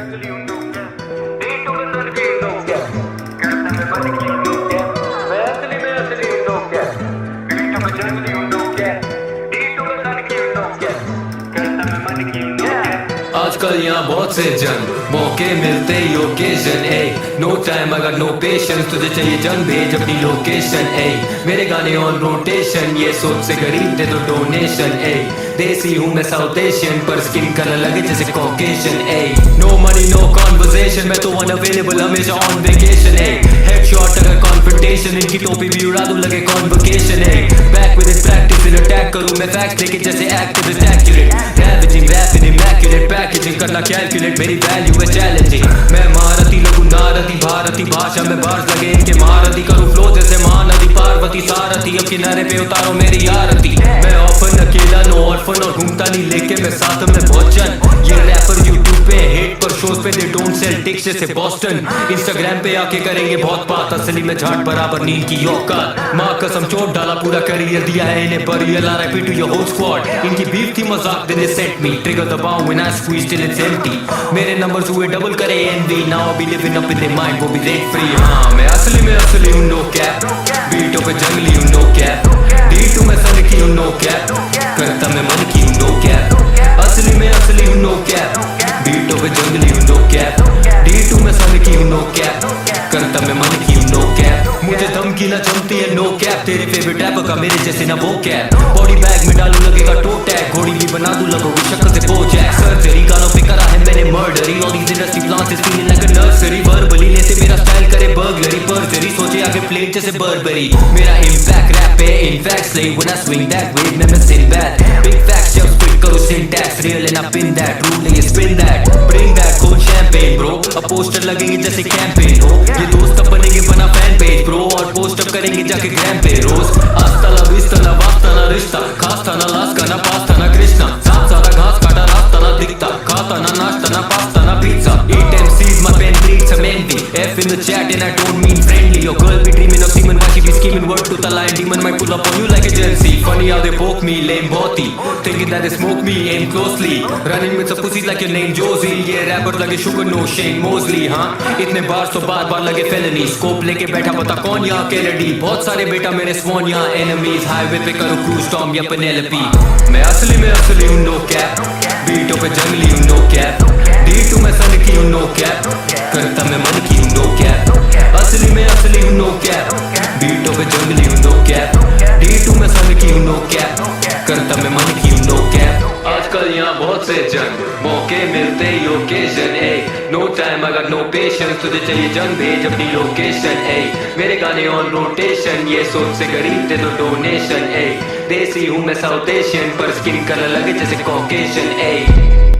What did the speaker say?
असली हूँ तो क्या डे टू में सर की तो क्या करता मैं मन की हूँ तो क्या मैं असली हूँ तो क्या डे टू में जंगली हूँ तो क्या डे टू में सर की हूँ तो क्या करता मैं मन की हूँ तो क्या। आजकल यहाँ बहुत से जंग मौके मिलते ही ओकेजन ए नो टाइम अगर नो पेशेंस तुझे चाहिए जंग भेज अपनी लोकेशन ए मेरे गाने ऑन रोटेशन ये सोच से गरीब दे तो डोनेशन ए देसी हूँ मैं साउथ एशियन पर स्किन कलर लगे जैसे कॉकेशन ए नो मनी नो कॉन्वर्सेशन मैं तो अनअवेलेबल हमेशा ऑन वेकेशन ए हेडशॉट अगर कॉन्फ्रंटेशन इनकी टोपी भी उड़ा दूं लगे कॉन्वोकेशन ए back with practice in attack करूं मैं फैक्ट लेके जैसे activist accurate ravishing rapid immaculate packaging करना कैलकुलेट मेरी वैल्यू है चैलेंजिंग मैं महारथी लगूं नारदी भारती भाषा में बार्स लगे इनके महारथी करूं फ्लो जैसे महानदी पार्वती सारथी अब किनारे पे उतारो मेरी आरती मैं ऑफन अकेला नो ऑर्फन और घूमता नहीं लेके मैं साथ में भोजन ये रैपर यूट्यूब पे हिट पर शोज पे दे डोंट सेल टिक्स जैसे बॉस्टन इंस्टाग्राम पे आके करेंगे बहुत बात असली में झाट बराबर नींद की औकात माँ कसम चोट डाला पूरा करियर दिया है इन्हें burial RIP to your whole squad इनकी बीफ थी मजाक देने सेट मी ट्रिगर दबाऊं when I squeeze till it's empty मेरे नंबर्स हुए डबल करे envy now be living up in the mind वो भी रेट फ्री हाँ मैं असली हूँ नो कैप बीटों पे जंगली हूँ नो कैप D2 में सन की हूँ नो कैप करता मैं मन की हूँ नो कैप असली हूँ नो कैप बीटों पे जंगली हूँ नो कैप D2 में सन की हूँ नो कैप करता मैं मन की हूँ नो कैप मुझे धमकी ना चमती है नो कैप तेरे फेवरेट रैपर का मेरे जैसे ना वो कैप बॉडी बैग में डालू लगेगा टो टैग घोड़ी भी बना दूं लगोगी शक्ल से बोजैक सर्जरी गालों पे करा है मैंने मर्डरी all these industry plants is feeling like a nursery verbally लेते मेरा स्टाइल करे बर्गलरी पर्जरी सोचे आगे प्लेट जैसे बर्बरी मेरा इम्पैक्ट रैप पे in fact slave when I swing that wave मैं सिंबैड बिग फैक्ट्स जब स्पिट करो syntax real and I pin that rule ये spin that bring back cold champagne bro अब पोस्टर लगेंगे जैसे कैंपेन हो ये दोस्त अब बनेंगे बना फैन पेज ब्रो और पोस्ट अप करेंगे जाके ग्रैम पे रोज आस्ता ला विस्ता ना वास्ता ना रिश्ता खास था ना लास का ना पास्ता ना कृष्णा साथ सारा घास काटा रास्ता ना दिखता खाता ना नाश्ता ना पास्ता ना pizza eat MCs my pen bleeds some envy F in the chat and I don't mean friendly your girl be dreaming of semen why she be scheming word to the line demon might pull up on you like a Gen-Z funny how they poke me lame boti thinking that they smoke me aim closely running with some pussies like your name Josie ये rapper लगे sugar no Shane Mosley हाँ इतने बार तो बार बार लगे felony scope लेके बैठा पता कौन यहाँ Kennedy बहुत सारे बेटा मेरे स्वान यहाँ enemies highway पे करो cruise Tom या Penelope मैं असली हूँ no cap बीटों पे जंगली हूँ no cap D2 में सन की हूँ no cap करता मैं मन की हूँ no cap असली हूँ no cap बीटों पे जंगली हूँ no cap D2 में सन की हूँ no cap करता मैं मन की हूँ no cap आजकल यहाँ बहुत से जंग मौके मिलते ही ओकेजन ए नो टाइम अगर नो पेशेंस तुझे चाहिए जंग भेज अपनी लोकेशन ए मेरे गाने ऑन रोटेशन ये सोच से गरीब दे तो डोनेशन ए देसी हूँ मैं साउथ एशियन पर स्किन कलर लगे जैसे कॉकेशन ए